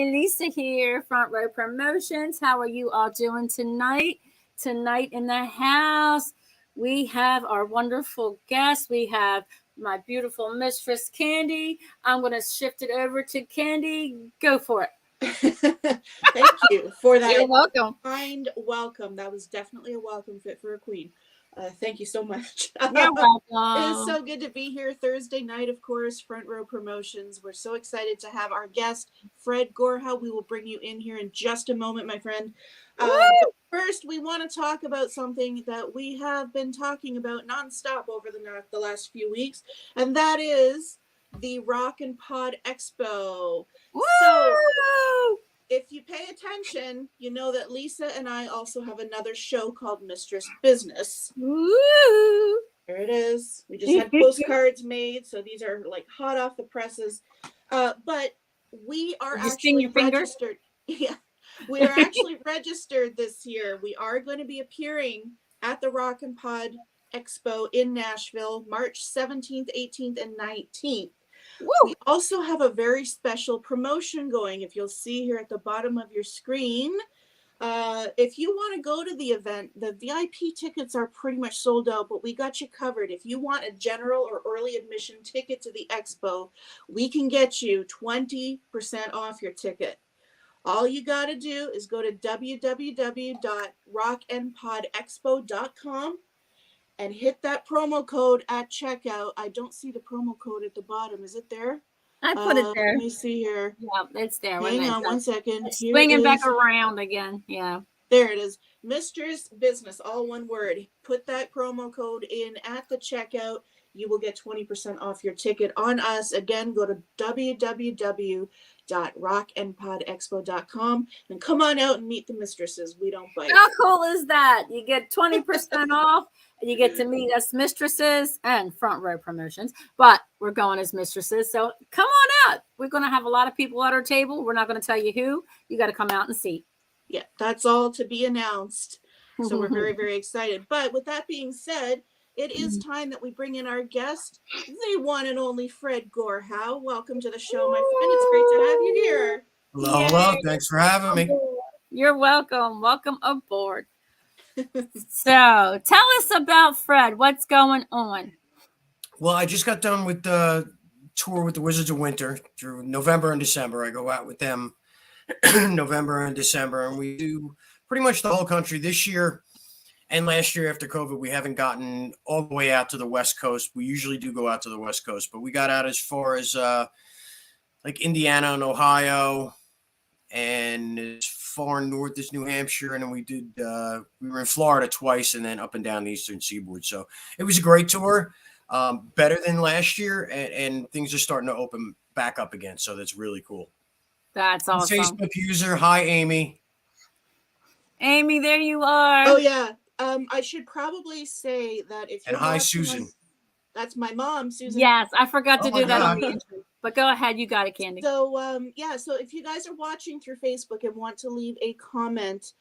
Lisa here, Front Row Promotions. How are you all doing tonight? Tonight in the house, we have our wonderful guest. We have my beautiful mistress, Kandi. I'm going to shift it over to Kandi. Go for it. Thank you for that. You're welcome. Kind welcome. That was definitely a welcome fit for a queen. Thank you so much. You're welcome. It is so good to be here Thursday night, of course, Front Row Promotions. We're so excited to have our guest, Fred Gorhau. We will bring you in here in just a moment, my friend. But first, we want to talk about something that we have been talking about nonstop over the last few weeks, and that is the Rock and Pod Expo. Woo! So, if you pay attention, you know that Lisa and I also have another show called Mistress Business. Woo! There it is. We just had postcards made, so these are like hot off the presses. But we are actually registered. Yeah, we are actually registered this year. We are going to be appearing at the Rock and Pod Expo in Nashville, March 17th, 18th, and 19th. Woo! We also have a very special promotion going. If you'll see here at the bottom of your screen, if you want to go to the event, the VIP tickets are pretty much sold out, but we got you covered. If you want a general or early admission ticket to the expo, we can get you 20% off your ticket. All you got to do is go to www.rockandpodexpo.com and hit that promo code at checkout. I don't see the promo code at the bottom. Is it there? I put it there. Let me see here. Yeah, it's there. Hang on one second. It's swinging back around again. Yeah. There it is. Mistress Business, all one word. Put that promo code in at the checkout. You will get 20% off your ticket on us. Again, go to www.rockandpodexpo.com and come on out and meet the mistresses. We don't bite. How cool is that? You get 20% off. You get to meet us mistresses and Front Row Promotions, but we're going as mistresses. So come on out. We're going to have a lot of people at our table. We're not going to tell you who. You got to come out and see. Yeah, that's all to be announced. So we're very, very excited. But with that being said, it is time that we bring in our guest, the one and only Fred Gorhau. Welcome to the show, my friend. It's great to have you here. Hello, hello. Thanks for having me. You're welcome. Welcome aboard. So tell us about Fred. What's going on? Well, I just got done with the tour with the Wizards of Winter through November and December. I go out with them November and December, and we do pretty much the whole country this year. And last year after COVID, we haven't gotten all the way out to the West Coast. We usually do go out to the West Coast, but we got out as far as like Indiana and Ohio, and as far north as New Hampshire. And then we were in Florida twice, and then up and down the Eastern Seaboard. So it was a great tour, better than last year, and things are starting to open back up again. So that's really cool. That's awesome. Facebook user. Hi, Amy. Amy, there you are. Oh, yeah. I should probably say that if you're hi, Susan. That's my mom, Susan. Yes, I forgot to do that on the intro. But go ahead, you got it, Kandi. So, so if you guys are watching through Facebook and want to leave a comment,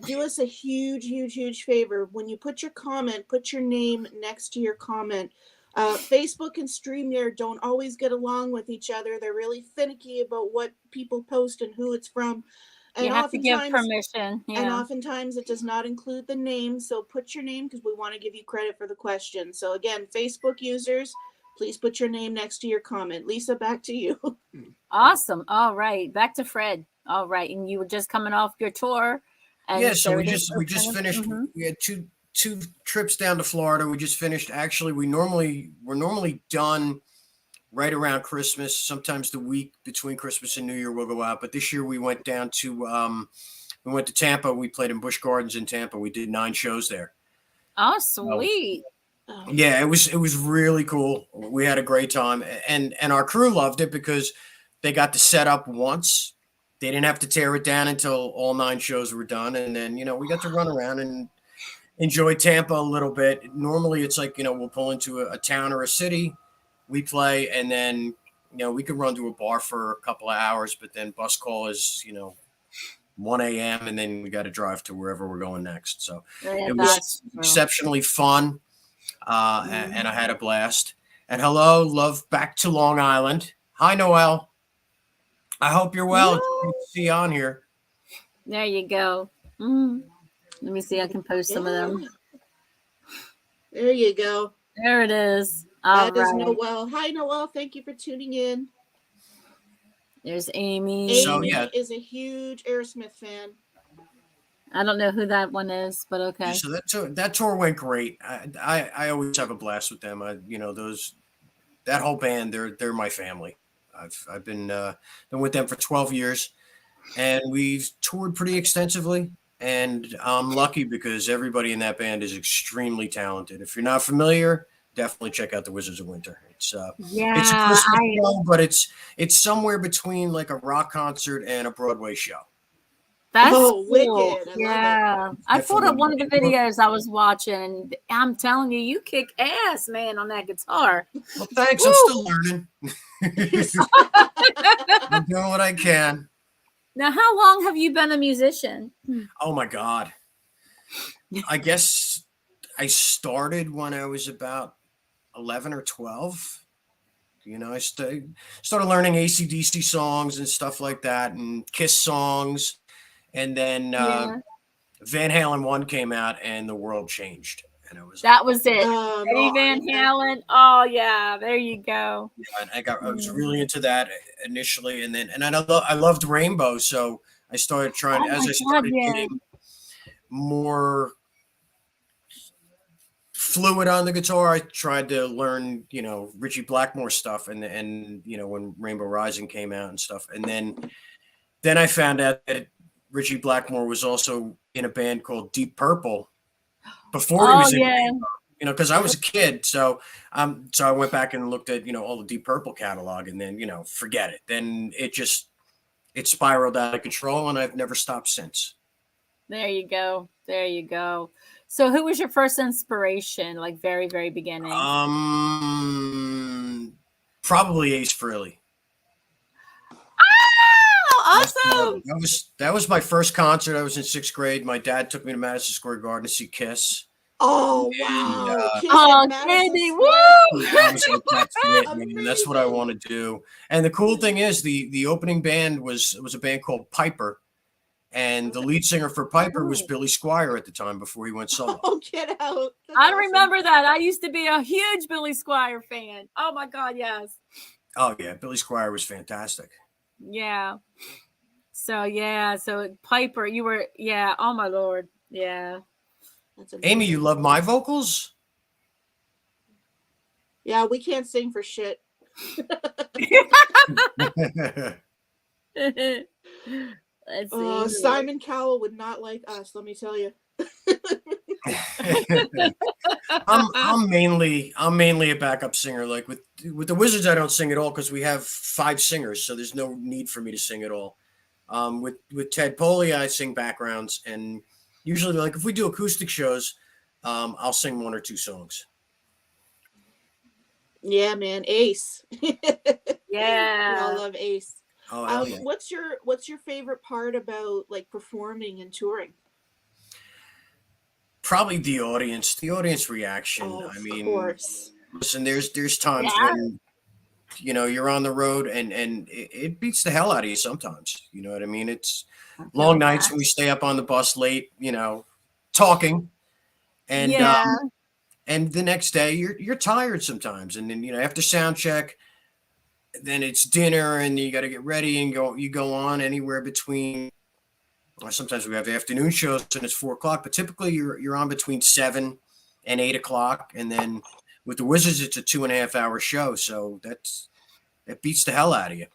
do us a huge, huge, huge favor. When you put your comment, put your name next to your comment. Facebook and StreamYard don't always get along with each other. They're really finicky about what people post and who it's from. And you have to give permission. Yeah. And oftentimes it does not include the name. So put your name because we want to give you credit for the question. So again, Facebook users, please put your name next to your comment. Lisa, back to you. Awesome. All right. Back to Fred. All right. And you were just coming off your tour. And yeah. So we just finished. Mm-hmm. We had two trips down to Florida. We just finished. Actually, we're normally done right around Christmas. Sometimes the week between Christmas and New Year we'll go out. But this year we went down to Tampa. We played in Busch Gardens in Tampa. We did 9 shows there. Oh, sweet. Yeah, it was really cool. We had a great time, and our crew loved it because they got to set up once. They didn't have to tear it down until all 9 shows were done, and then we got to run around and enjoy Tampa a little bit. Normally, it's like we'll pull into a town or a city. We play, and then, we could run to a bar for a couple of hours, but then bus call is, 1 a.m. and then we got to drive to wherever we're going next. So it was exceptionally fun, and I had a blast. And hello, love back to Long Island. Hi, Noelle. I hope you're well. It's great to see you on here. There you go. Let me see. I can post some of them. There you go. There it is. All that is right. Noelle. Hi, Noelle. Thank you for tuning in. There's Amy. Amy is a huge Aerosmith fan. I don't know who that one is, but okay. So that tour went great. I always have a blast with them. That whole band, they're my family. I've been with them for 12 years, and we've toured pretty extensively. And I'm lucky because everybody in that band is extremely talented. If you're not familiar, definitely check out the Wizards of Winter. It's a Christmas show, but it's somewhere between like a rock concert and a Broadway show. That's cool. Wicked. I pulled up one of the videos I was watching, and I'm telling you, you kick ass, man, on that guitar. Well, thanks. Woo! I'm still learning. I'm doing what I can. Now, how long have you been a musician? Oh my God. I guess I started when I was about 11 or 12. I started learning AC/DC songs and stuff like that, and Kiss songs. And then Van Halen 1 came out, and the world changed. And it was that was it. Eddie Van Halen. Oh yeah, there you go. Yeah, I was really into that initially, and I loved Rainbow, so I started trying getting more fluid on the guitar. I tried to learn, Richie Blackmore stuff, and when Rainbow Rising came out and stuff, and then I found out that Richie Blackmore was also in a band called Deep Purple before he was in Rainbow, because I was a kid. So I went back and looked at, all the Deep Purple catalog, and then, forget it. Then it spiraled out of control, and I've never stopped since. There you go. There you go. So who was your first inspiration, like very, very beginning? Probably Ace Frehley. Awesome. That was my first concert. I was in 6th grade. My dad took me to Madison Square Garden to see Kiss. Oh, wow. Kandi, woo! That's what I want to do. And the cool thing is the opening band was a band called Piper. And the lead singer for Piper was Billy Squier at the time before he went solo. Oh, get out. I remember that. I used to be a huge Billy Squier fan. Oh, my God, yes. Oh, yeah. Billy Squier was fantastic. Yeah. So Piper, you were, oh, my Lord. Yeah. Amy, you love my vocals? Yeah, we can't sing for shit. Simon Cowell would not like us, let me tell you. I'm mainly a backup singer. Like with the Wizards, I don't sing at all because we have 5 singers, so there's no need for me to sing at all. With Ted Poley, I sing backgrounds, and usually, like if we do acoustic shows, I'll sing 1 or 2 songs. Yeah, man, Ace. Yeah, I love Ace. Oh, yeah. What's your favorite part about like performing and touring? Probably the audience reaction. Oh, I mean, of course. Listen, there's times when you're on the road and it beats the hell out of you sometimes. You know what I mean? It's long nights when we stay up on the bus late, talking, and the next day you're tired sometimes, and then after sound check, then it's dinner and you got to get ready and you go on anywhere between. Sometimes we have afternoon shows and it's 4:00, but typically you're on between 7 and 8 o'clock, and then with the Wizards it's a 2.5 hour show, so that beats the hell out of you.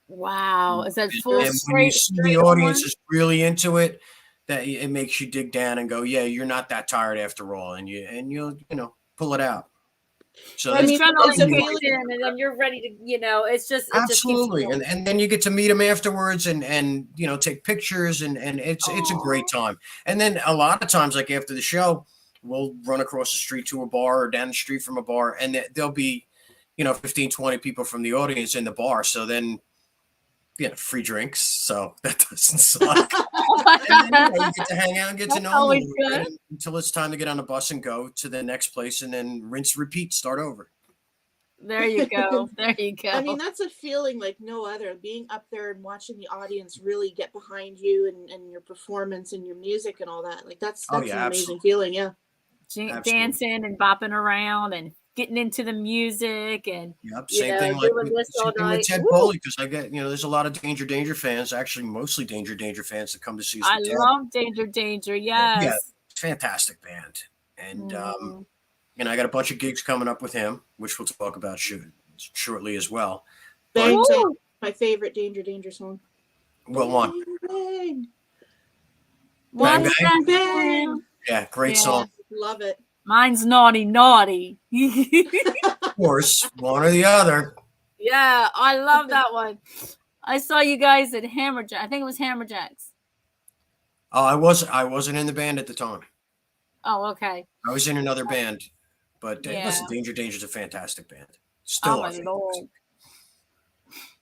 Wow, is that full? And when you see the audience is really into it, that it makes you dig down and go, yeah, you're not that tired after all, and you'll pull it out. So it's a feeling, and then you're ready to, it's just absolutely, and then you get to meet them afterwards, and take pictures, and it's a great time. And then a lot of times, like after the show, we'll run across the street to a bar or down the street from a bar, and there'll be 15, 20 people from the audience in the bar. So then, free drinks. So that doesn't suck. And then, you get to hang out and get to know them until it's time to get on the bus and go to the next place, and then rinse, repeat, start over. There you go. There you go. I mean, that's a feeling like no other. Being up there and watching the audience really get behind you and your performance and your music and all that. Like that's an amazing absolutely. feeling. Yeah. Dancing and bopping around and getting into the music and same thing doing with, this all night. With Ted Foley, because I get there's a lot of Danger fans, actually mostly Danger fans that come to see us. I love Danger. Yes. Yeah, fantastic band, and I got a bunch of gigs coming up with him, which we'll talk about shortly as well. Bang, my favorite Danger song. What one? Bang, bang, bang, bang. Yeah, great song. Love it. Mine's Naughty. Of course, one or the other. Yeah, I love that one. I saw you guys at Hammerjack. I think it was Hammerjacks. Oh, I wasn't in the band at the time. Oh, okay. I was in another band, but listen, Danger's a fantastic band. Still, my Lord.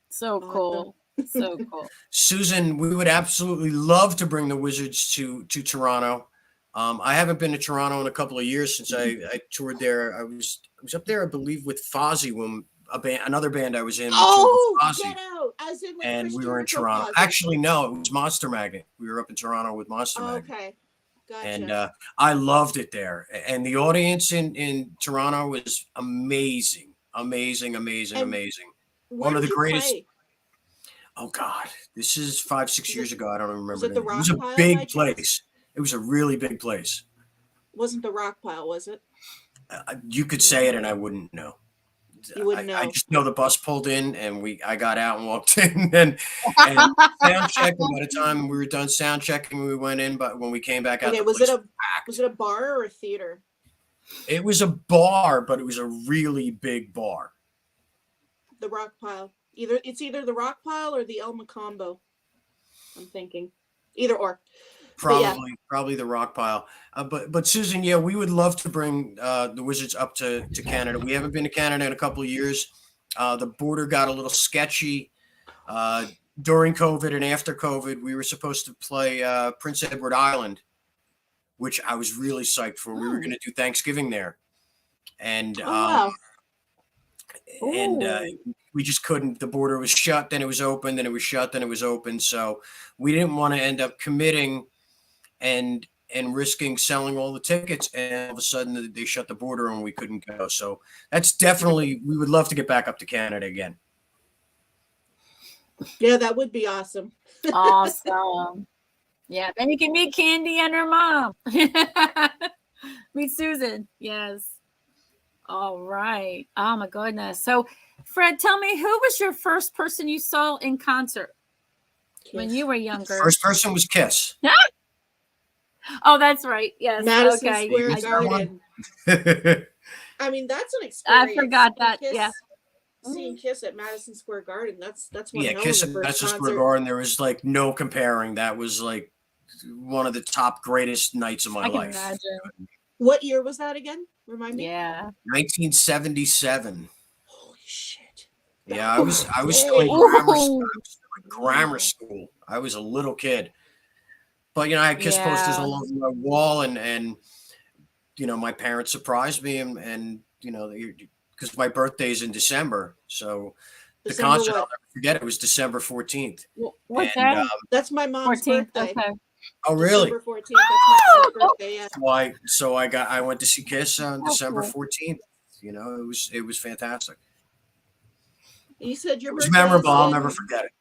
So cool. So cool. Susan, we would absolutely love to bring the Wizards to Toronto. I haven't been to Toronto in a couple of years since I toured there. I was up there, I believe, with Fozzy when another band I was in. Get out! As in, like, and we were in Toronto. Fozzy. Actually, no, it was Monster Magnet. We were up in Toronto with Monster Magnet. Okay, gotcha. And I loved it there. And the audience in Toronto was amazing. One of the greatest. Play? Oh God, this is 5-6 years ago. I don't remember. Was it the Rock It was a big place. It was a really big place. Wasn't the Rock Pile, was it? You could say it and I wouldn't know. You wouldn't know. I just know the bus pulled in and I got out and walked in and sound check. And by the time we were done sound checking, we went in. But when we came back out, was it a bar or a theater? It was a bar, but it was a really big bar. The Rock Pile. It's either the Rock Pile or the El Macombo. I'm thinking either or. Probably the Rock Pile. But Susan, we would love to bring the Wizards up to Canada. We haven't been to Canada in a couple of years. The border got a little sketchy during COVID and after COVID. We were supposed to play Prince Edward Island, which I was really psyched for. We were going to do Thanksgiving there, and we just couldn't. The border was shut, then it was open, then it was shut, then it was open. So we didn't want to end up committing and risking selling all the tickets, and all of a sudden they shut the border and we couldn't go. So that's definitely, we would love to get back up to Canada again. Yeah, that would be awesome. Awesome. Yeah, then you can meet Kandi and her mom. Meet Susan. Yes. All right. Oh my goodness. So Fred, tell me, who was your first person you saw in concert when you were younger? First person was Kiss. Oh, that's right. Yes. Madison Square Garden. I mean, that's an experience. I forgot that. Kiss, seeing Kiss at Madison Square Garden. That's one. Yeah, Kiss at Madison Square Garden. There was like no comparing. That was like one of the top greatest nights of my life. I can imagine. What year was that again? Remind me. Yeah. 1977. Holy shit. Yeah, I was still in grammar school. I was a little kid. But I had Kiss posters all over my wall, and my parents surprised me, and because my birthday's in December, so the concert, I'll never forget, it was December 14th. What's that? That's my mom's 14th birthday. Okay. Oh, really? December 14th. That's my birthday. Yeah. I went to see Kiss on December 14th. It was fantastic. You said your birthday. It was memorable. I'll never forget it.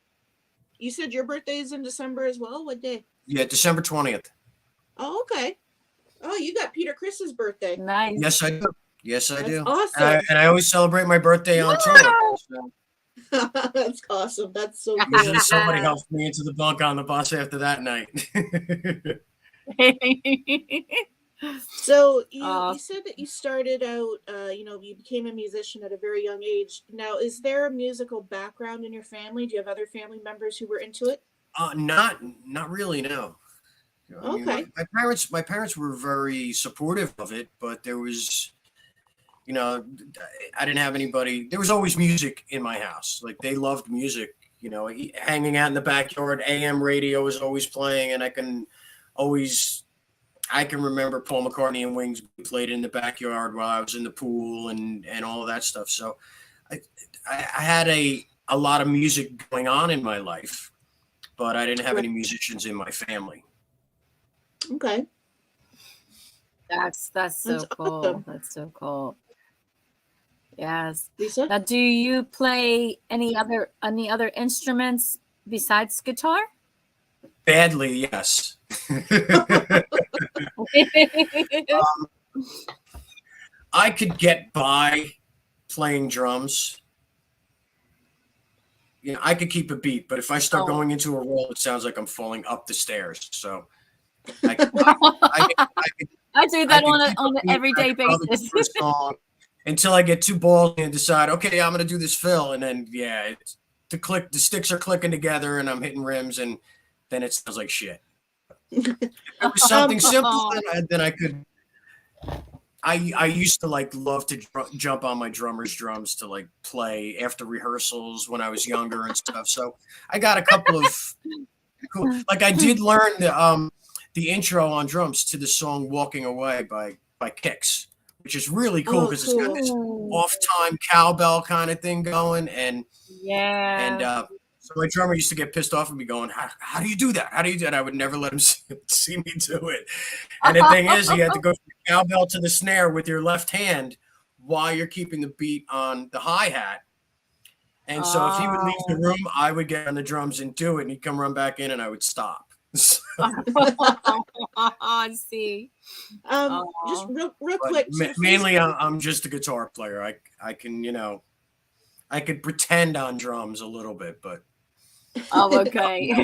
You said your birthday is in December as well. What day? Yeah, December 20th. Oh, okay. Oh, you got Peter Chris's birthday. Nice. Yes, I do. Yes, I do. Awesome. And I always celebrate my birthday on tour. So. That's awesome. That's so cool. Usually somebody helps me into the bunk on the bus after that night. So you said that you started out, you became a musician at a very young age. Now, is there a musical background in your family? Do you have other family members who were into it? Not really, no. Okay. My parents were very supportive of it, but there was, I didn't have anybody. There was always music in my house. Like, they loved music, hanging out in the backyard. AM radio was always playing, and I can remember Paul McCartney and Wings played in the backyard while I was in the pool and all of that stuff. So I had a lot of music going on in my life, but I didn't have any musicians in my family. Okay. That's so cool. Awesome. That's so cool. Yes. Lisa? Now, do you play any other instruments besides guitar? Badly, yes. I could get by playing drums. You know, I could keep a beat, but if I start going into a roll, it sounds like I'm falling up the stairs. So I do that on an everyday basis. Until I get two balls and decide, okay, I'm going to do this fill. And then, the sticks are clicking together and I'm hitting rims and then it sounds like shit. If it was something simple, then I could. I used to love to jump on my drummer's drums to play after rehearsals when I was younger and stuff. So I got a couple of cool. I did learn the intro on drums to the song "Walking Away" by Kix, which is really cool because it's got this off-time cowbell kind of thing going, and so my drummer used to get pissed off at me going, how do you do that? How do you do that? I would never let him see me do it. And the thing is, you had to go from the cowbell to the snare with your left hand while you're keeping the beat on the hi-hat. And so if he would leave the room, I would get on the drums and do it, and he'd come run back in and I would stop. I see. Just real quick. Mainly, I'm just a guitar player. I can, I could pretend on drums a little bit, but. Oh, okay.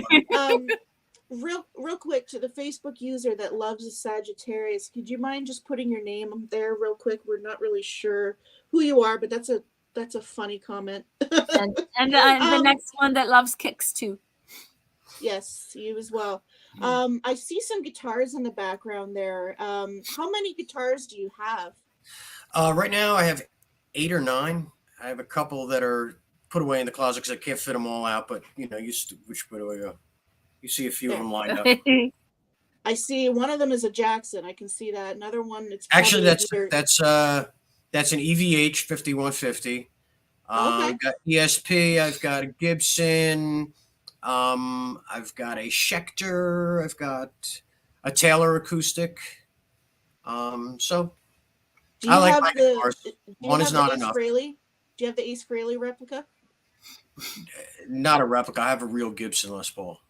Real quick, to the Facebook user that loves a Sagittarius, could you mind just putting your name there real quick? We're not really sure who you are, but that's a funny comment. and the next one that loves kicks too. Yes, you as well. I see some guitars in the background there. How many guitars do you have? Right now I have 8 or 9. I have a couple that are put away in the closet because I can't fit them all out, but which way do I go? You see a few of them lined up. I see one of them is a Jackson. I can see that. Another one, it's actually that's an EVH 5150. Okay. I've got ESP. I've got a Gibson. I've got a Schecter. I've got a Taylor acoustic. So I like my guitars. One is not enough. Do you have the Ace Frehley replica? Not a replica. I have a real Gibson Les Paul.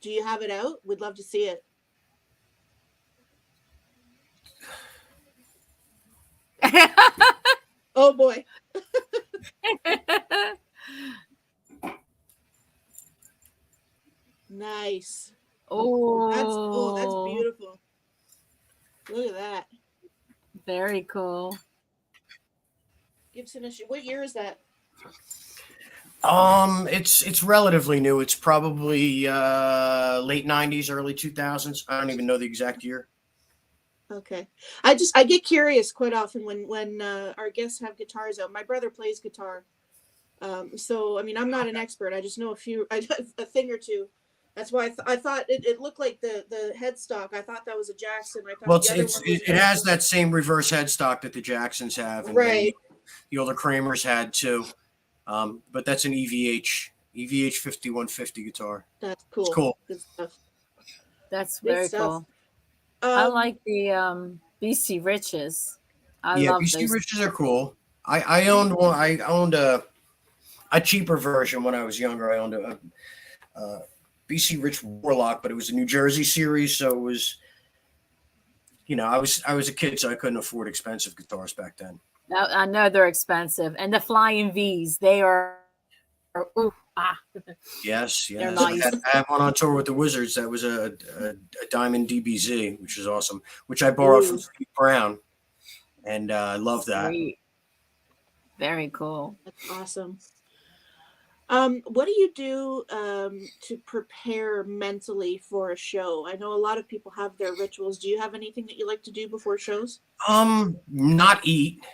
Do you have it out? We'd love to see it. Oh boy. Nice. That's beautiful. Look at that. Very cool. Gibson issue. What year is that? It's relatively new. It's probably late 90s, early 2000s. I don't even know the exact year. Okay. I get curious quite often when our guests have guitars out. My brother plays guitar. So I mean, I'm not an expert. I just know a thing or two. That's why I thought it looked like the headstock. I thought that was a Jackson. It has that same reverse headstock that the Jacksons have, and right. The older Kramers had too. But that's an EVH 5150 guitar. That's cool. It's cool. Good stuff. That's very cool. I like the BC Riches. I love BC Riches are cool. I owned one. I owned a cheaper version when I was younger. I owned a BC Rich Warlock, but it was a New Jersey series, so it was. I was a kid, so I couldn't afford expensive guitars back then. I know they're expensive, and the Flying V's, they are. Yes. They're nice. I have one on tour with the Wizards. That was a Diamond DBZ, which is awesome. Which I borrowed from Steve Brown, and I love that. Sweet. Very cool. That's awesome. What do you do to prepare mentally for a show? I know a lot of people have their rituals. Do you have anything that you like to do before shows? Not eat.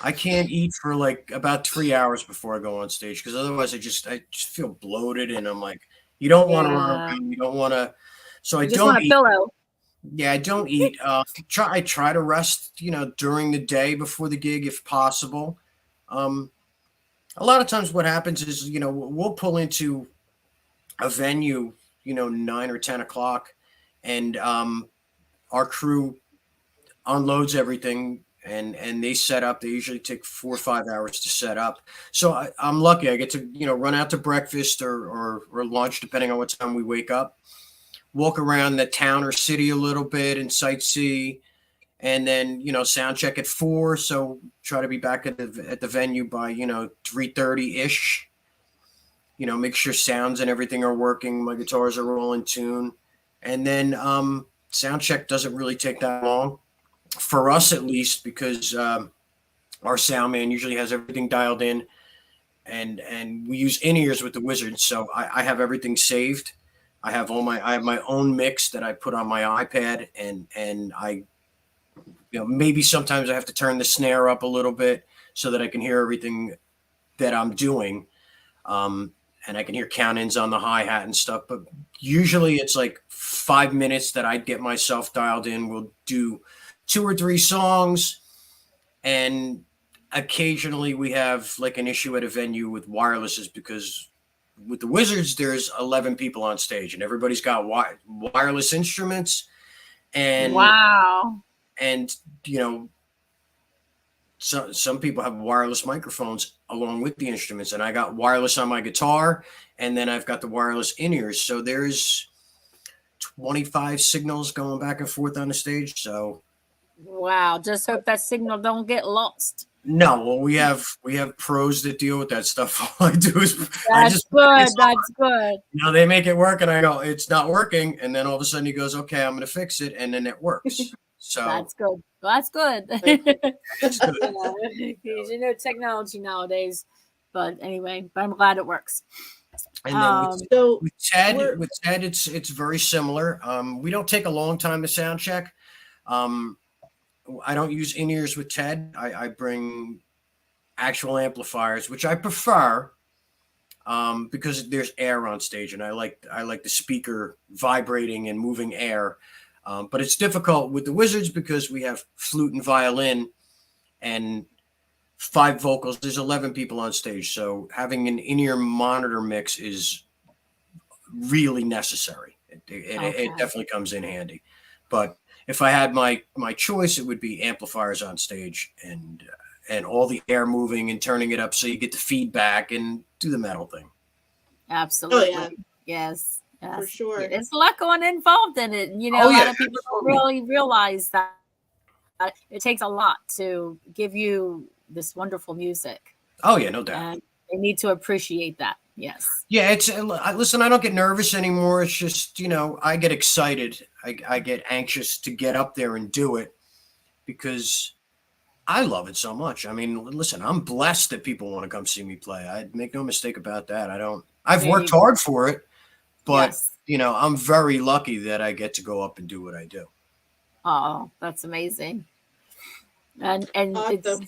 I can't eat for about 3 hours before I go on stage because otherwise I just feel bloated and I'm like, you don't want to run around, you don't want to. So I don't eat. Pillow. Yeah, I don't eat. I try to rest, during the day before the gig if possible. Um, a lot of times what happens is, we'll pull into a venue, 9 or 10 o'clock, and our crew unloads everything and they set up. They usually take 4 or 5 hours to set up. So I'm lucky. I get to, run out to breakfast or lunch, depending on what time we wake up, walk around the town or city a little bit and sightsee, and then, sound check at 4. So try to be back at the venue by, 3:30 ish. Make sure sounds and everything are working. My guitars are all in tune. And then sound check doesn't really take that long for us, at least, because our sound man usually has everything dialed in, and we use in-ears with the Wizards. So I have everything saved. I have my own mix that I put on my iPad, and I, maybe sometimes I have to turn the snare up a little bit so that I can hear everything that I'm doing. And I can hear count-ins on the hi-hat and stuff, but usually it's like 5 minutes that I get myself dialed in. We'll do 2 or 3 songs, and occasionally we have like an issue at a venue with wirelesses, because with the Wizards there's 11 people on stage and everybody's got wireless instruments, and wow, and so some people have wireless microphones along with the instruments, and I got wireless on my guitar, and then I've got the wireless in-ears. So there's 25 signals going back and forth on the stage. So wow, just hope that signal don't get lost. no, well, we have pros that deal with that stuff. All I do is That's good. That's good. They make it work, and I go, it's not working, and then all of a sudden he goes, okay, I'm going to fix it, and then it works. So that's good. That's good. It's good. Technology nowadays, but anyway, but I'm glad it works. And then with Ted, it's very similar. We don't take a long time to sound check. I don't use in-ears with Ted. I bring actual amplifiers, which I prefer, because there's air on stage, and I like the speaker vibrating and moving air. But it's difficult with the Wizards because we have flute and violin and 5 vocals. There's 11 people on stage, so having an in-ear monitor mix is really necessary. It definitely comes in handy. But if I had my choice, it would be amplifiers on stage and all the air moving and turning it up so you get the feedback and do the metal thing. Absolutely. Oh, yeah. Yes. For sure. There's a lot involved in it. A lot of people don't really realize that it takes a lot to give you this wonderful music. Oh yeah, no doubt. And they need to appreciate that. Yes. Yeah, listen, I don't get nervous anymore. It's just, I get excited. I get anxious to get up there and do it because I love it so much. I mean, listen, I'm blessed that people want to come see me play. I make no mistake about that. I've worked hard for it, but yes. I'm very lucky that I get to go up and do what I do. Oh, that's amazing. And Awesome.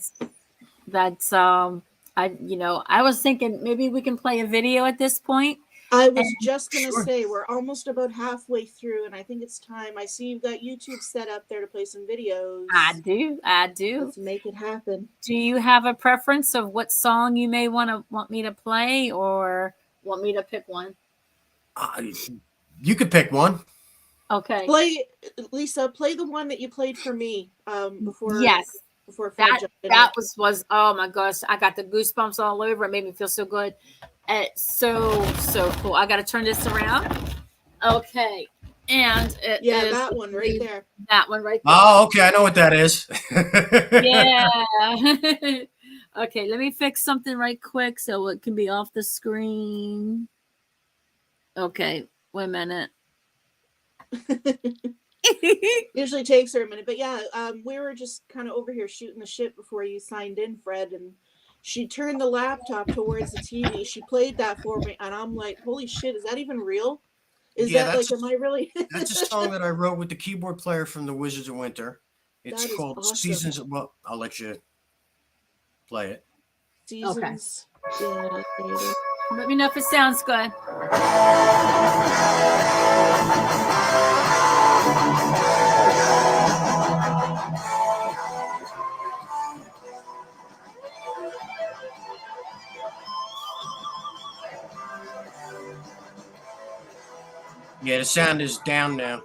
I was thinking maybe we can play a video at this point. I was just going to say, we're almost about halfway through, and I think it's time. I see you've got YouTube set up there to play some videos. I do. Let's make it happen. Do you have a preference of what song you may want me to play, or want me to pick one? You could pick one. Okay. Lisa, play the one that you played for me before. Yes. Before that was oh my gosh, I got the goosebumps all over. It made me feel so good. It's so cool. I got to turn this around. Okay. And that one right there. That one right there. Oh, okay. I know what that is. Yeah. Okay, let me fix something right quick so it can be off the screen. Okay, wait a minute. Usually takes her a minute, but yeah, we were just kind of over here shooting the shit before you signed in, Fred, and she turned the laptop towards the TV. She played that for me, and I'm like, holy shit, is that even real? Am I really? That's a song that I wrote with the keyboard player from the Wizards of Winter. It's called awesome. Seasons. Well, I'll let you play it. Seasons. Okay. Let me know if it sounds good. Yeah, the sound is down now.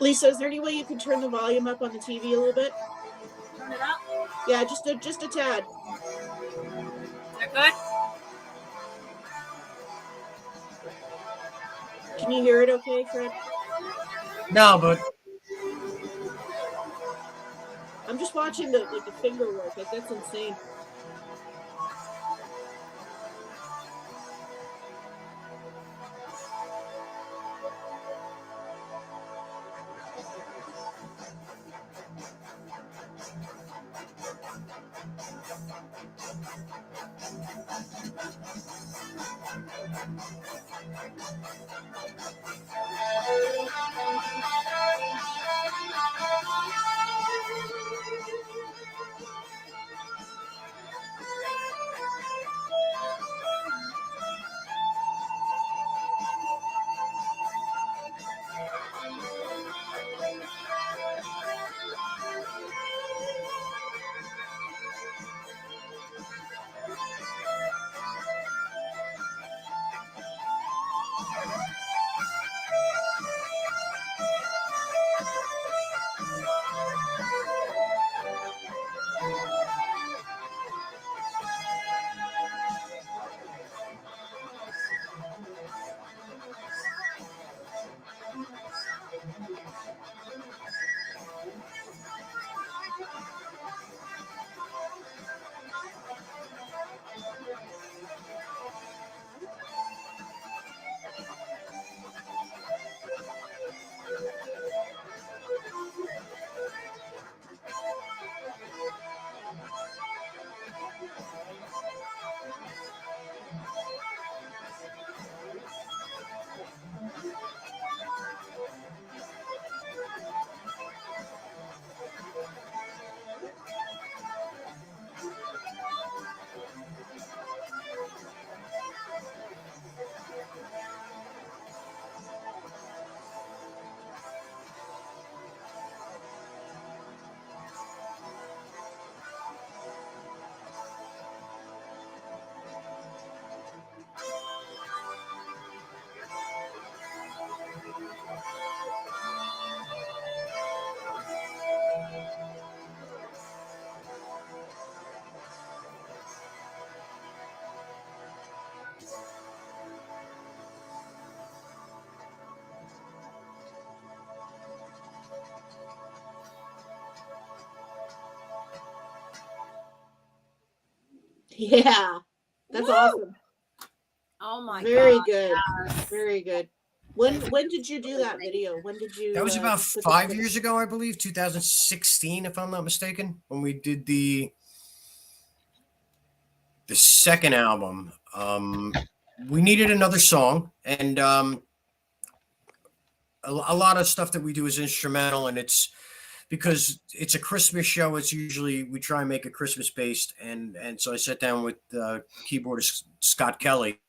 Lisa, is there any way you can turn the volume up on the TV a little bit? Turn it up. Yeah, just a tad. Is that good? Can you hear it okay, Fred? No, but I'm just watching the finger work. Like, that's insane. Yeah, that's awesome. Oh my god. Very good. Very good. When did you do that video? When did you? That was about 5 years ago, I believe, 2016, if I'm not mistaken, when we did the second album. We needed another song, and a lot of stuff that we do is instrumental, and it's because it's a Christmas show. It's usually we try and make it Christmas based, and so I sat down with keyboardist Scott Kelly.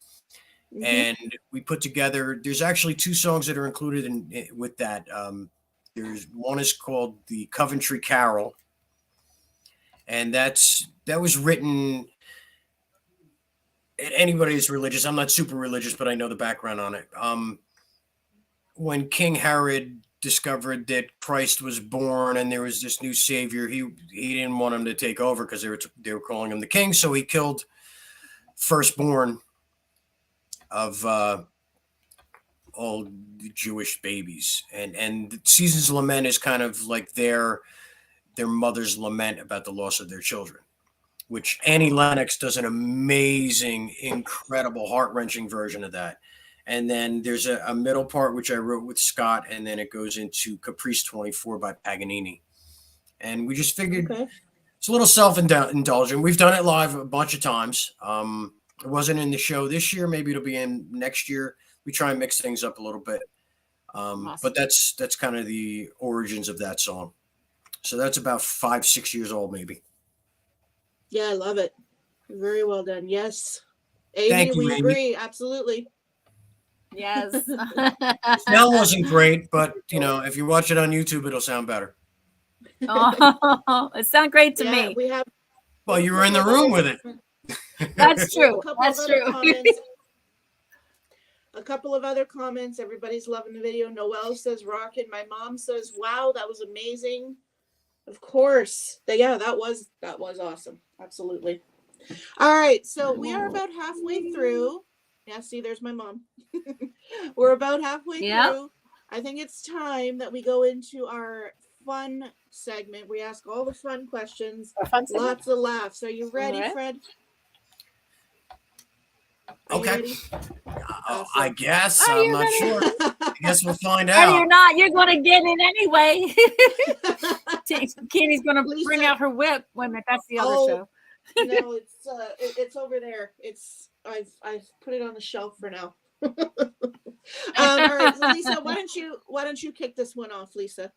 Mm-hmm. And we put together. There's actually 2 songs that are included in with that. There's one is called the Coventry Carol, and that was written. Anybody is religious. I'm not super religious, but I know the background on it. When King Herod discovered that Christ was born and there was this new savior, he didn't want him to take over because they were calling him the king, so he killed firstborn of all the Jewish babies, and Season's Lament is kind of like their mother's lament about the loss of their children, which Annie Lennox does an amazing, incredible, heart-wrenching version of that. And then there's a middle part which I wrote with Scott, and then it goes into Caprice 24 by Paganini. And we just figured it's a little self-indulgent. We've done it live a bunch of times. It wasn't in the show this year. Maybe it'll be in next year. We try and mix things up a little bit. Awesome. But that's kind of the origins of that song. So that's about 5-6 years old, maybe. Yeah, I love it. Very well done. Yes. Amy, we agree. Absolutely. Yes. Smell wasn't great, but if you watch it on YouTube, it'll sound better. Oh, it sounds great to me. We have. Well, you were in the room with it. That's true. That's true. A couple of other comments. Everybody's loving the video. Noelle says rockin'. My mom says, wow, that was amazing. Of course. That was awesome. Absolutely. All right. So we are about halfway through. Yeah, see, there's my mom. We're about halfway through. I think it's time that we go into our fun segment. We ask all the fun questions. Lots of laughs. Are you ready, Fred? Okay. I guess. I'm not sure. I guess we'll find out. Ready or not, you're going to get it anyway. Katie's going to bring out her whip. Wait a minute, that's the other show. No, it's over there. I've put it on the shelf for now. All right, Lisa, why don't you kick this one off, Lisa?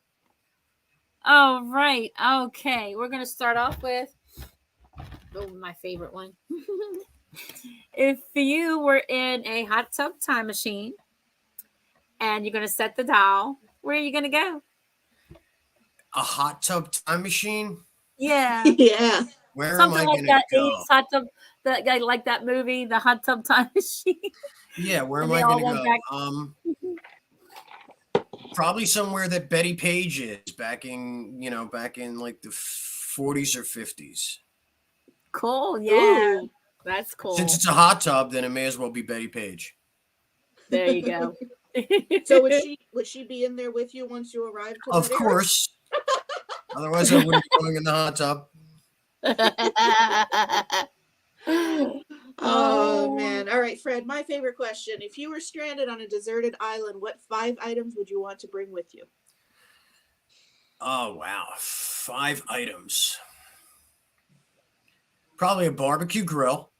Oh, right. Okay. We're going to start off with my favorite one. If you were in a hot tub time machine and you're going to set the dial, where are you going to go? A hot tub time machine? Yeah. Yeah. Where Something am I like going that to go? hot tub, that guy, like that movie, The Hot Tub Time Machine. Yeah, where am I going to go? Probably somewhere that Betty Page is back in like the 40s or 50s. Cool. Yeah. Ooh. That's cool. Since it's a hot tub, then it may as well be Betty Page. There you go. So would she be in there with you once you arrive? Of course. Otherwise, I wouldn't be going in the hot tub. Oh man. All right, Fred, my favorite question. If you were stranded on a deserted island, what 5 items would you want to bring with you? Oh wow. 5 items. Probably a barbecue grill.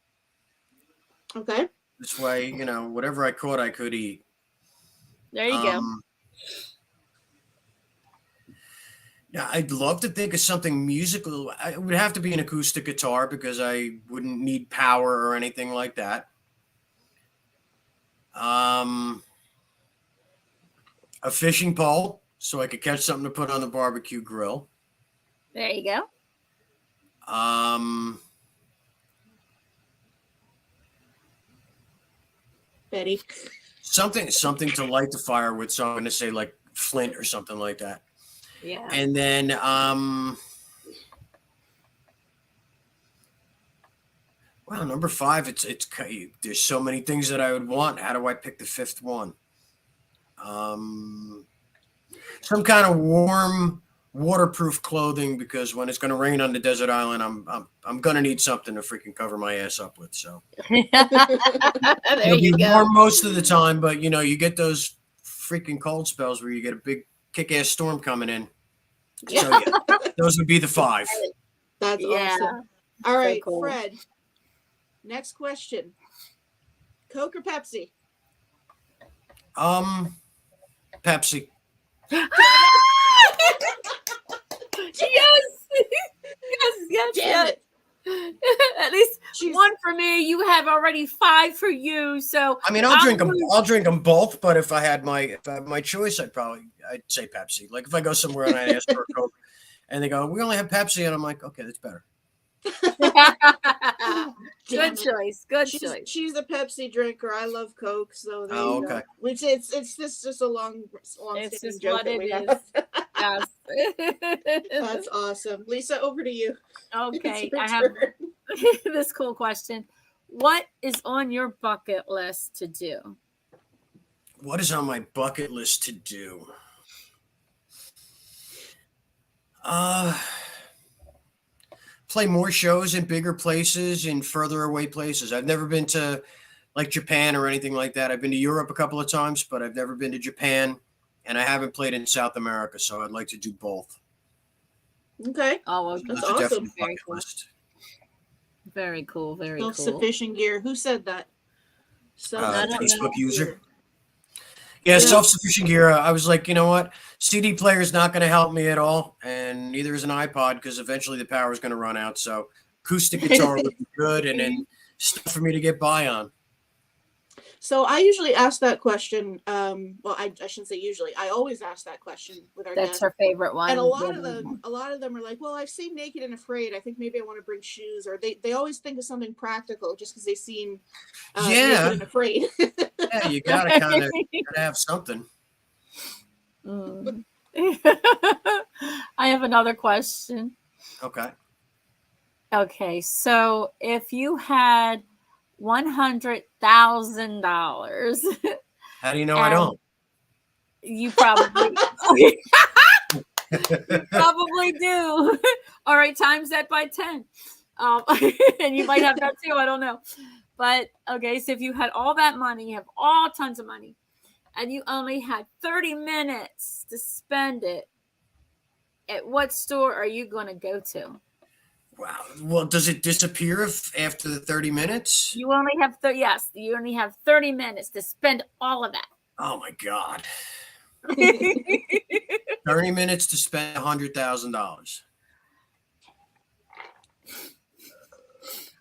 Okay. This way, whatever I caught, I could eat. There you go. Yeah, I'd love to think of something musical. It would have to be an acoustic guitar because I wouldn't need power or anything like that. A fishing pole so I could catch something to put on the barbecue grill. There you go. Betty. Something to light the fire with. So I'm going to say like flint or something like that. Yeah. And then, well, number 5, it's there's so many things that I would want. How do I pick the 5th one? Some kind of warm, waterproof clothing, because when it's going to rain on the desert island, I'm going to need something to freaking cover my ass up with. So there it'll you be go. warm most of the time, but you get those freaking cold spells where you get a big kick-ass storm coming in. So yeah, those would be the 5. That's awesome. All right, cool. Fred. Next question. Coke or Pepsi? Pepsi. Yes. Damn it. At least one for me. You have already 5 for you. So I mean, I'll drink them. I'll drink them both. But if I had my choice, I'd say Pepsi. Like if I go somewhere and I ask for a Coke, and they go, "We only have Pepsi," and I'm like, "Okay, that's better." Good choice. Good She's, choice. She's a Pepsi drinker. I love Coke, so there you okay. go. Which it's just a long It's just joke what that it we is. have. Yes. That's awesome. Lisa, over to you. Okay, It's I your have turn. this cool question. What is on your bucket list to do? What is on my bucket list to do? Play more shows in bigger places, in further away places. I've never been to like Japan or anything like that. I've been to Europe a couple of times, but I've never been to Japan, and I haven't played in South America, so I'd like to do both. Okay. Oh, well, That's Those are awesome. definitely Very bucket cool. list. Very cool. Very cool. Self-sufficient gear. Who said that? Facebook user. Yeah, self-sufficient gear. I was like, you know what? CD player is not going to help me at all, and neither is an iPod because eventually the power is going to run out. So acoustic guitar would be good, and then stuff for me to get by on. So I usually ask that question. Well, I shouldn't say usually. I always ask that question with our That's guests. her favorite one. And a lot of them are like, well, I've seen Naked and Afraid. I think maybe I want to bring shoes, or they always think of something practical just because they've seen Naked and Afraid. Yeah, you gotta kind of have something. I have another question. Okay, so if you had $100,000, how do you know I don't? You probably probably do. All right, times that by 10. And you might have that too. I don't know. But okay, so if you had all that money, you have all tons of money, and you only had 30 minutes to spend it, at what store are you going to go to? Wow. Well, does it disappear after the 30 minutes? You only have you only have 30 minutes to spend all of that. Oh my God. 30 minutes to spend $100,000.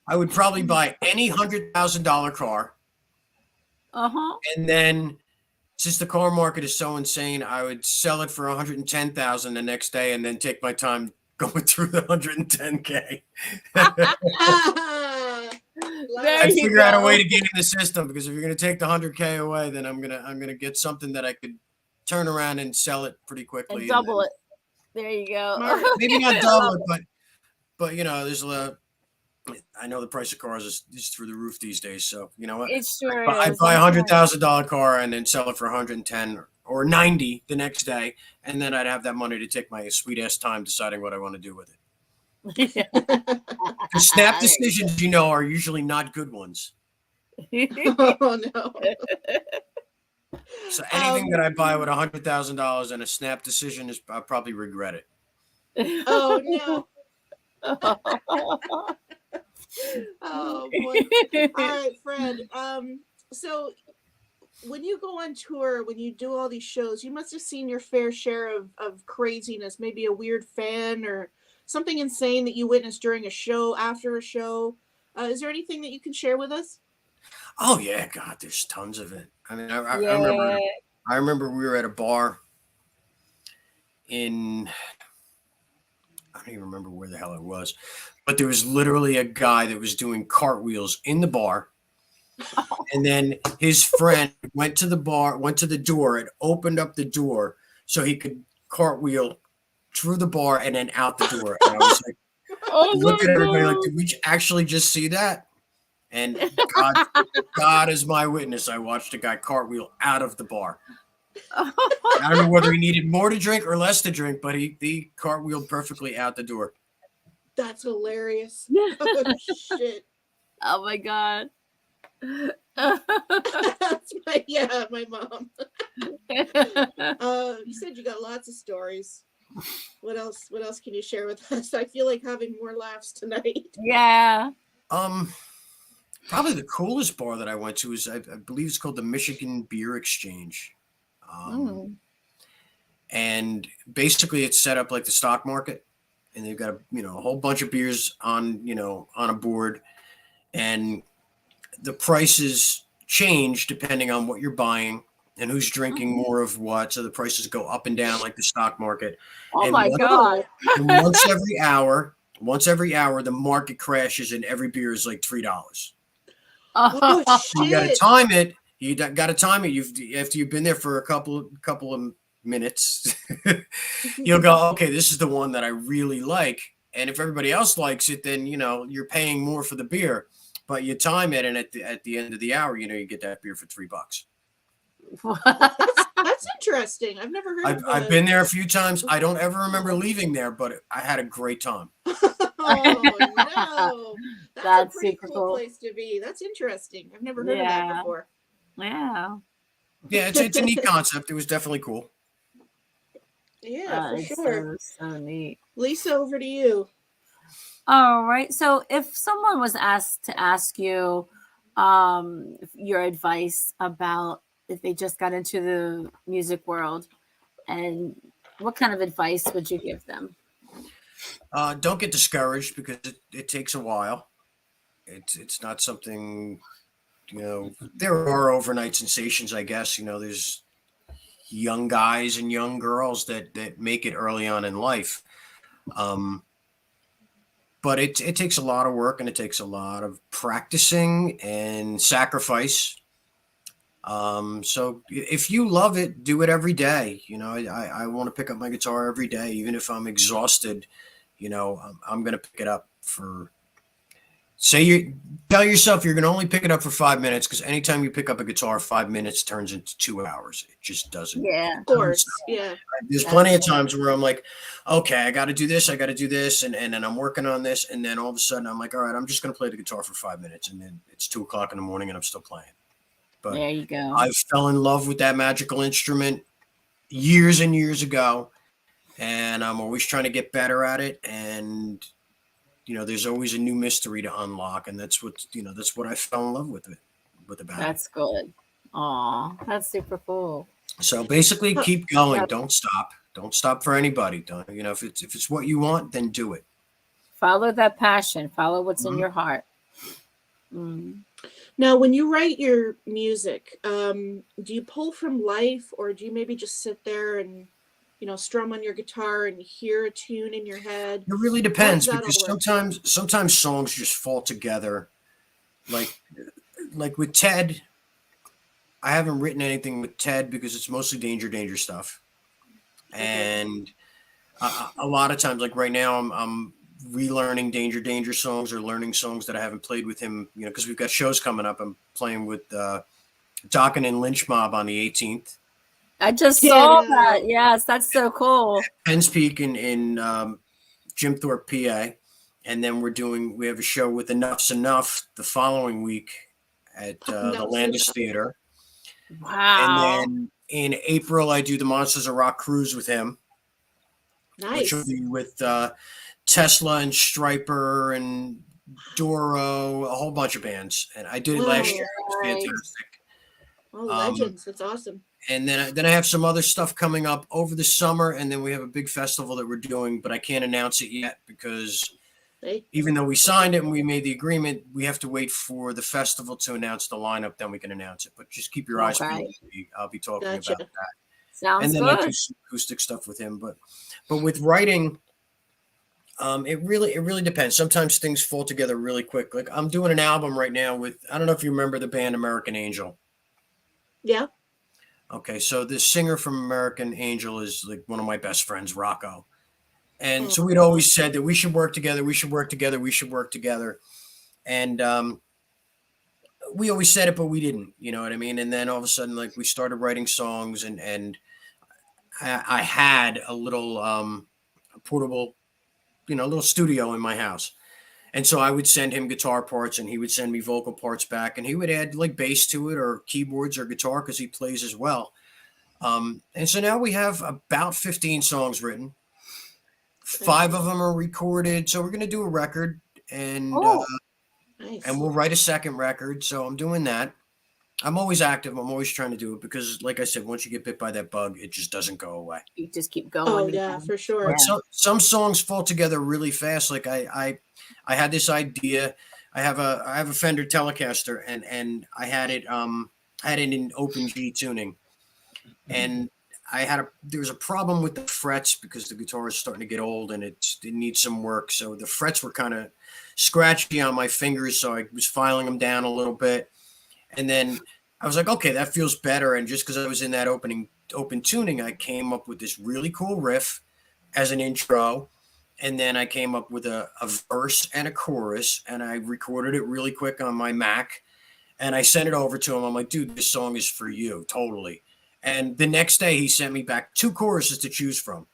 I would probably buy any $100,000 car. And then, since the car market is so insane, I would sell it for $110,000 the next day, and then take my time going through the $110K. I'd figure out a way to get in the system, because if you're going to take the $100K away, then I'm gonna get something that I could turn around and sell it pretty quickly and double it. There you go. Maybe not double it, but you know, there's I know the price of cars is through the roof these days. So you know what? It's sure I'd buy $100,000 car and then sell it for 110 or 90 the next day, and then I'd have that money to take my sweet ass time deciding what I want to do with it. The snap decisions, you know, are usually not good ones. Oh no. So anything that I buy with $100,000 and a snap decision I'll probably regret it. Oh no. Oh boy. All right, Fred. So when you go on tour, when you do all these shows, you must have seen your fair share of craziness, maybe a weird fan or something insane that you witnessed during a show, after a show. Is there anything that you can share with us? Oh yeah, God, there's tons of it. I mean, I remember we were at a bar in, I don't even remember where the hell it was, but there was literally a guy that was doing cartwheels in the bar. And then his friend went to the door and opened up the door so he could cartwheel through the bar and then out the door. And I was like, look at everybody like, did we actually just see that? And God is my witness. I watched a guy cartwheel out of the bar. I don't know whether he needed more to drink or less to drink, but he cartwheeled perfectly out the door. That's hilarious. Oh, shit. Oh my God. That's my mom. You said you got lots of stories. What else can you share with us? I feel like having more laughs tonight. Yeah. Probably the coolest bar that I went to is, I believe it's called the Michigan Beer Exchange. And basically it's set up like the stock market, and they've got a whole bunch of beers on a board, and the prices change depending on what you're buying and who's drinking more of what. So the prices go up and down like the stock market. Oh my God. And once every hour, the market crashes and every beer is like $3. Oh, shit. You got to time it. After you've been there for a couple of minutes, you'll go, okay, this is the one that I really like. And if everybody else likes it, then, you're paying more for the beer, but you time it. And at the end of the hour, you get that beer for $3. That's interesting. I've never heard of that. I've been there a few times. I don't ever remember leaving there, but I had a great time. Oh no. That's a pretty cool place to be. That's interesting. I've never heard of that before. Yeah. Yeah, it's a neat concept. It was definitely cool. Yeah, for sure. So neat. Lisa, over to you. All right. So if someone was asked to ask you your advice about if they just got into the music world, and what kind of advice would you give them? Don't get discouraged, because it takes a while. It's not something there are overnight sensations, I guess. There's young guys and young girls that make it early on in life. But it takes a lot of work, and it takes a lot of practicing and sacrifice. So if you love it, do it every day. I want to pick up my guitar every day, even if I'm exhausted. I'm going to pick it up you tell yourself you're going to only pick it up for 5 minutes, because anytime you pick up a guitar, 5 minutes turns into 2 hours. It just doesn't. Yeah, of course. Yeah. There's plenty of times where I'm like, okay, I got to do this. And then I'm working on this. And then all of a sudden I'm like, all right, I'm just going to play the guitar for 5 minutes. And then it's 2:00 in the morning and I'm still playing. But there you go. I fell in love with that magical instrument years and years ago. And I'm always trying to get better at it. And there's always a new mystery to unlock, and that's what I fell in love with about it. That's good. Aw, that's super cool. So basically, keep going. Don't stop. Don't stop for anybody. Don't if it's what you want, then do it. Follow that passion. Follow what's in your heart. Mm. Now, when you write your music, do you pull from life, or do you maybe just sit there and strum on your guitar and hear a tune in your head? It really depends, because sometimes songs just fall together. Like with Ted, I haven't written anything with Ted because it's mostly danger stuff. Okay. And a lot of times, like right now, I'm relearning danger songs, or learning songs that I haven't played with him, because we've got shows coming up. I'm playing with Dokken and Lynch Mob on the 18th. I just saw that. Yes, that's so cool. Penns Peak in Jim Thorpe, PA. And then we have a show with Enough's Enough the following week at the Landis Theater. Wow. And then in April, I do the Monsters of Rock cruise with him. Nice. Which will be with Tesla and Striper and Doro, a whole bunch of bands. And I did it last year. It was fantastic. Oh, legends. That's awesome. And then I have some other stuff coming up over the summer, and then we have a big festival that we're doing, but I can't announce it yet because even though we signed it and we made the agreement, we have to wait for the festival to announce the lineup, then we can announce it. But just keep your eyes peeled. I'll be talking about that. Sounds and then good. I do some acoustic stuff with him. But with writing, it really depends. Sometimes things fall together really quick. Like I'm doing an album right now with, I don't know if you remember the band American Angel. Yeah. Okay, so the singer from American Angel is like one of my best friends, Rocco. And so we'd always said that we should work together. And we always said it, but we didn't, you know what I mean? And then all of a sudden, like we started writing songs, and I had a little portable, little studio in my house. And so I would send him guitar parts, and he would send me vocal parts back, and he would add like bass to it or keyboards or guitar because he plays as well. And so now we have about 15 songs written. 5 of them are recorded. So we're going to do a record, and nice. And we'll write a second record. So I'm doing that. I'm always active. I'm always trying to do it because, like I said, once you get bit by that bug, it just doesn't go away. You just keep going. Oh yeah, for sure. But some songs fall together really fast. Like I had this idea. I have a Fender Telecaster, and I had it in open G tuning, and there was a problem with the frets because the guitar is starting to get old and it needs some work. So the frets were kind of scratchy on my fingers, so I was filing them down a little bit. And then I was like, okay, that feels better. And just because I was in that open tuning, I came up with this really cool riff as an intro. And then I came up with a verse and a chorus, and I recorded it really quick on my Mac. And I sent it over to him. I'm like, dude, this song is for you, totally. And the next day he sent me back 2 choruses to choose from,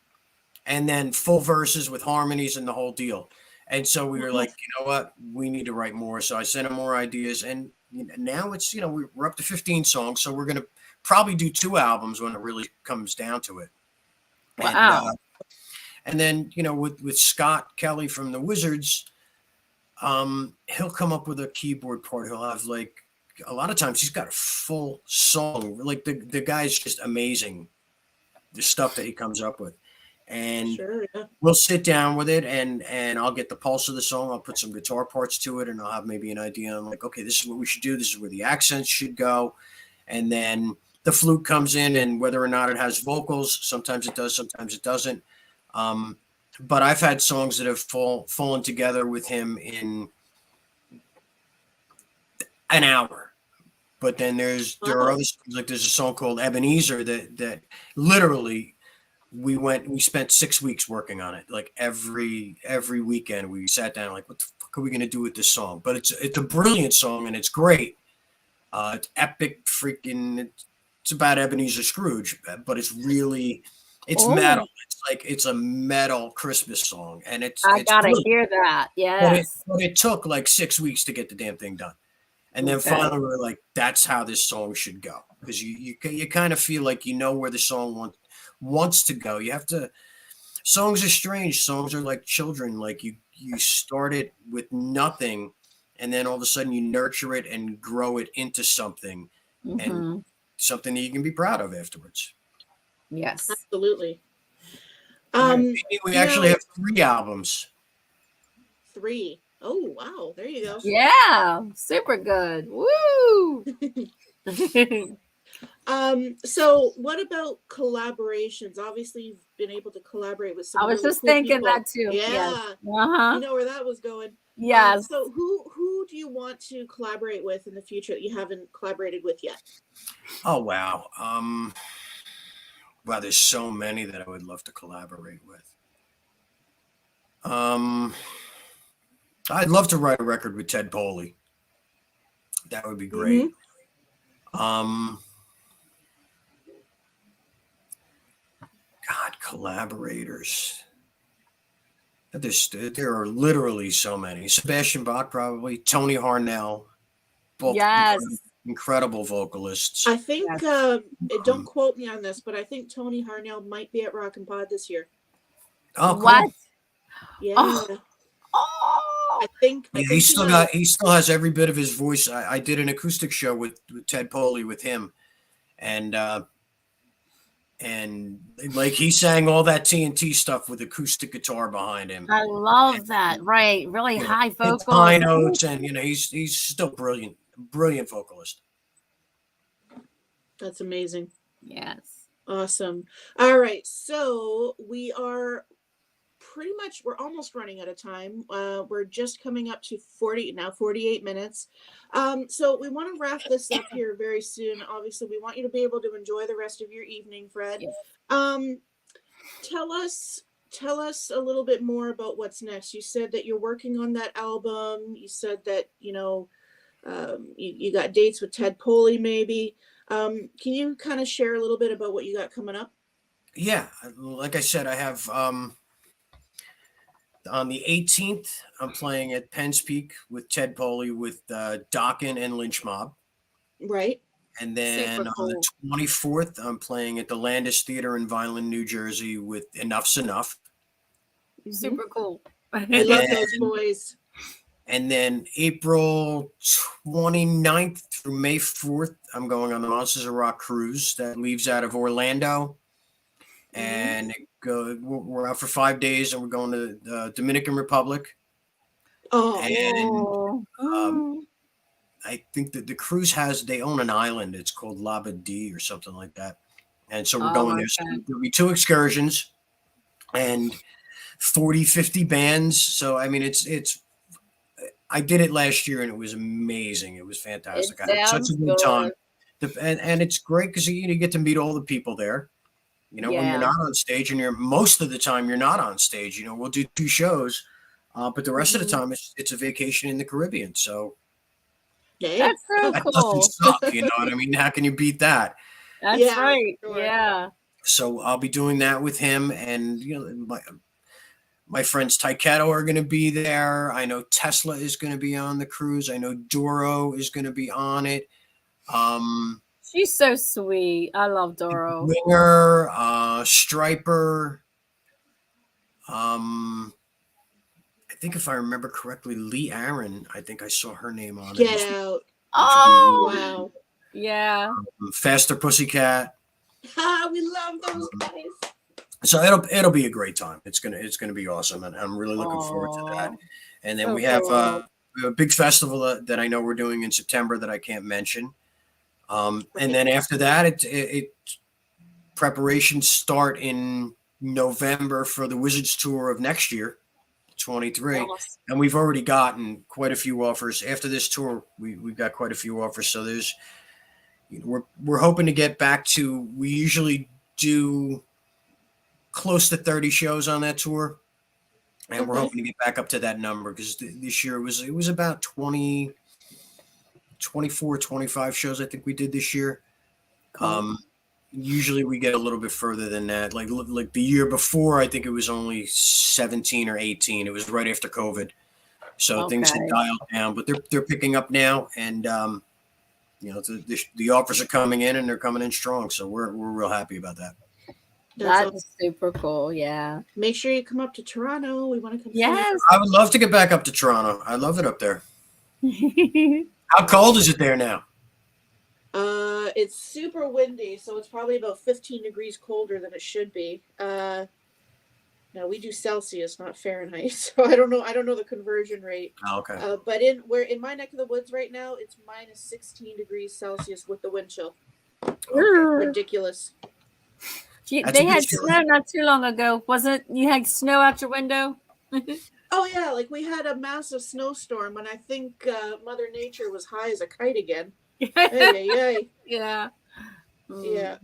and then full verses with harmonies and the whole deal. And so we were like, you know what, we need to write more. So I sent him more ideas, and now it's, we're up to 15 songs. So we're going to probably do 2 albums when it really comes down to it. Wow. And then, with Scott Kelly from the Wizards, he'll come up with a keyboard part. He'll have a lot of times he's got a full song. Like the guy's just amazing, the stuff that he comes up with. and Sure, yeah. we'll sit down with it, and I'll get the pulse of the song. I'll put some guitar parts to it, and I'll have maybe an idea on like, okay, this is what we should do. This is where the accents should go, and then the flute comes in, and whether or not it has vocals, sometimes it does, sometimes it doesn't. But I've had songs that have fallen together with him in an hour. But then there are other songs, like there's a song called Ebenezer that literally we spent 6 weeks working on it. Like every weekend we sat down like, what the fuck are we gonna do with this song? But it's a brilliant song and it's great. It's epic freaking. It's about Ebenezer Scrooge, but it's metal. It's a metal Christmas song, and it's gotta brilliant. hear that. Yes, but it took like 6 weeks to get the damn thing done. And then finally we're like, that's how this song should go. Because you kind of feel like you know where the song wants to go. You have to, songs are strange. Songs are like children. Like you start it with nothing, and then all of a sudden you nurture it and grow it into something, and something that you can be proud of afterwards. Yes. Absolutely. We actually have 3 albums. 3. Oh, wow. There you go. Yeah. Super good. Woo. So what about collaborations? Obviously you've been able to collaborate with some I was really just cool thinking people. that too. Yeah. Yes. You know where that was going. Yes. So who do you want to collaborate with in the future that you haven't collaborated with yet? Oh wow. Wow, there's so many that I would love to collaborate with. I'd love to write a record with Ted Poley. That would be great. God, collaborators. There are literally so many. Sebastian Bach, probably. Tony Harnell. Both incredible vocalists. I think, don't quote me on this, but I think Tony Harnell might be at Rock and Pod this year. Oh, cool. What? Yeah. Oh. I think he still has every bit of his voice. I did an acoustic show with Ted Poley with him, and like he sang all that TNT stuff with acoustic guitar behind him. I love that. Right, really high vocals, high notes, and he's still brilliant vocalist. That's amazing. Yes. Awesome. All right, so we're almost running out of time. We're just coming up to 48 minutes. So we want to wrap this up here very soon. Obviously, we want you to be able to enjoy the rest of your evening, Fred. Yes. Tell us a little bit more about what's next. You said that you're working on that album. You said that, you got dates with Ted Poley, maybe. Can you kind of share a little bit about what you got coming up? Yeah, like I said, I have on the 18th, I'm playing at Penn's Peak with Ted Poley with Dokken and Lynch Mob. Right. And then on the 24th, I'm playing at the Landis Theater in Vineland, New Jersey with Enough's Enough. Super cool. I love those boys. And then April 29th through May 4th, I'm going on the Monsters of Rock cruise that leaves out of Orlando. And we're out for 5 days, and we're going to the Dominican Republic. And I think that the cruise they own an island. It's called Labadee or something like that. And so we're going there. So there'll be 2 excursions and 40, 50 bands. So, I mean, I did it last year and it was amazing. It was fantastic. I had such a good time. And it's great because you get to meet all the people there. When you're not on stage, and most of the time you're not on stage. We'll do 2 shows, but the rest of the time it's a vacation in the Caribbean. So that's so that cool. Doesn't suck, you know what I mean? How can you beat that? That's right. Sure. Yeah. So I'll be doing that with him, and my friends Taiketo are going to be there. I know Tesla is going to be on the cruise. I know Doro is going to be on it. She's so sweet. I love Doro. Winger, Striper. I think if I remember correctly, Lee Aaron. I think I saw her name on it. Get out! Oh wow! Yeah. Faster Pussycat. We love those guys. So it'll be a great time. It's gonna be awesome, and I'm really looking forward to that. And then So we have cool. a big festival that I know we're doing in September that I can't mention. And then after that, it preparations start in November for the Wizards tour of next year, 23. Yes. And we've already gotten quite a few offers. After this tour, we've got quite a few offers. So there's, we're hoping to get back to, we usually do close to 30 shows on that tour. And we're hoping to get back up to that number because this year it was about 20, 24, 25 shows I think we did this year. Usually we get a little bit further than that. Like the year before, I think it was only 17 or 18. It was right after COVID. So things had dialed down, but they're picking up now. And, the offers are coming in and they're coming in strong. So we're real happy about that. That's super cool. Yeah. Make sure you come up to Toronto. We want to come. Yes. I would love to get back up to Toronto. I love it up there. How cold is it there now? It's super windy, so it's probably about 15 degrees colder than it should be. No, we do Celsius, not Fahrenheit, so I don't know the conversion rate. Oh, okay. But in my neck of the woods right now, it's minus 16 degrees Celsius with the wind chill. Ridiculous. They had snow not too long ago. Wasn't you had snow out your window? Oh yeah, like we had a massive snowstorm, and I think Mother Nature was high as a kite again. Hey. Yeah. Yeah.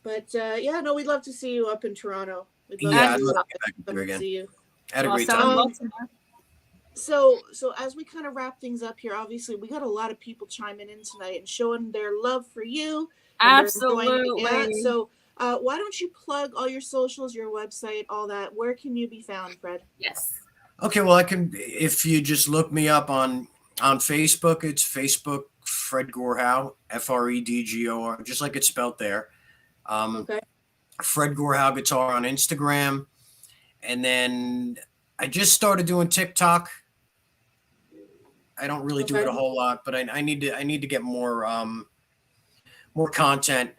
But no, we'd love to see you up in Toronto. I'd love to get back there again. See you. Had a great time. So as we kind of wrap things up here, obviously we got a lot of people chiming in tonight and showing their love for you. Absolutely. So why don't you plug all your socials, your website, all that? Where can you be found, Fred? Yes. Okay, well, I can, if you just look me up on Facebook, it's Facebook Fred Gorhau, FredGor, just like it's spelled there. Fred Gorhau Guitar on Instagram. And then I just started doing TikTok. I don't really do it a whole lot, but I need to get more content.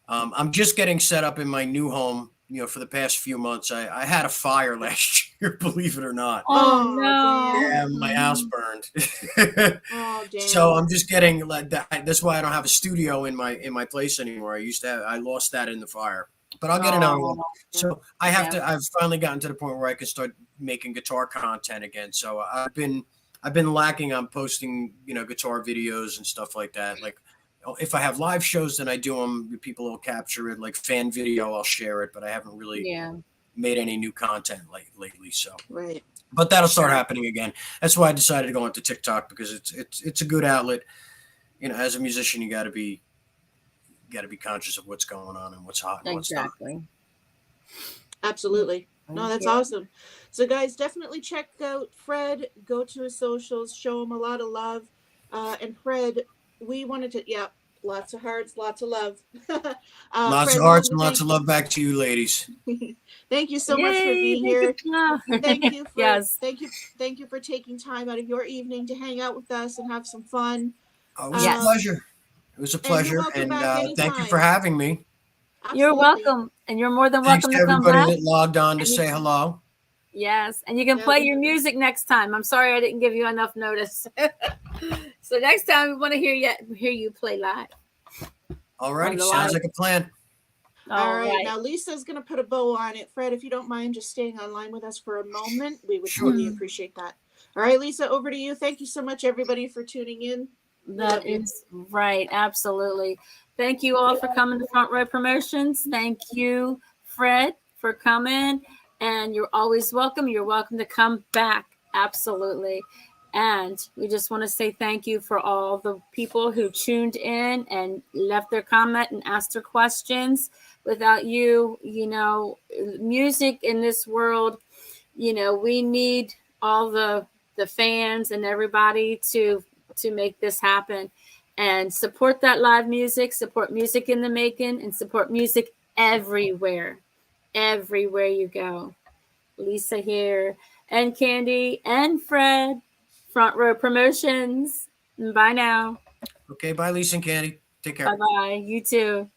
I'm just getting set up in my new home. For the past few months, I had a fire last year, believe it or not. Oh no! Yeah, my house burned. Oh damn! So I'm just getting that. That's why I don't have a studio in my place anymore. I lost that in the fire, but I'll get another one. So I've finally gotten to the point where I can start making guitar content again. So I've been lacking on posting, guitar videos and stuff like that. Like if I have live shows, then I do them. People will capture it, like fan video. I'll share it, but I haven't really made any new content lately. So but that'll start happening again. That's why I decided to go into TikTok because it's a good outlet. As a musician, you got to be conscious of what's going on and what's hot and what's not. Absolutely. No, that's awesome. So guys, definitely check out Fred. Go to his socials. Show him a lot of love. And Fred, we wanted to, lots of hearts, lots of love. Lots of hearts and lots of love back to you, ladies. Thank you so much for being here. Thank you. Thank you for taking time out of your evening to hang out with us and have some fun. Oh, it was a pleasure. It was a pleasure, and thank you for having me. Absolutely. You're welcome, and you're more than welcome Thanks to come everybody back. that logged on to say hello. Yes, and you can play your music next time. I'm sorry I didn't give you enough notice. So next time we want to hear you play live. All right, sounds like a plan. All right, now Lisa's going to put a bow on it. Fred, if you don't mind just staying online with us for a moment, we would really appreciate that. All right, Lisa, over to you. Thank you so much, everybody, for tuning in. That is right. Absolutely. Thank you all for coming to Front Row Promotions. Thank you, Fred, for coming. And you're always welcome. You're welcome to come back. Absolutely. And we just want to say thank you for all the people who tuned in and left their comment and asked their questions. Without you, music in this world, we need all the fans and everybody to make this happen. And support that live music, support music in the making, and support music everywhere you go. Lisa here, and Kandi, and Fred, Front Row Promotions. Bye now. Okay, bye, Lisa and Kandi. Take care. Bye-bye. You too.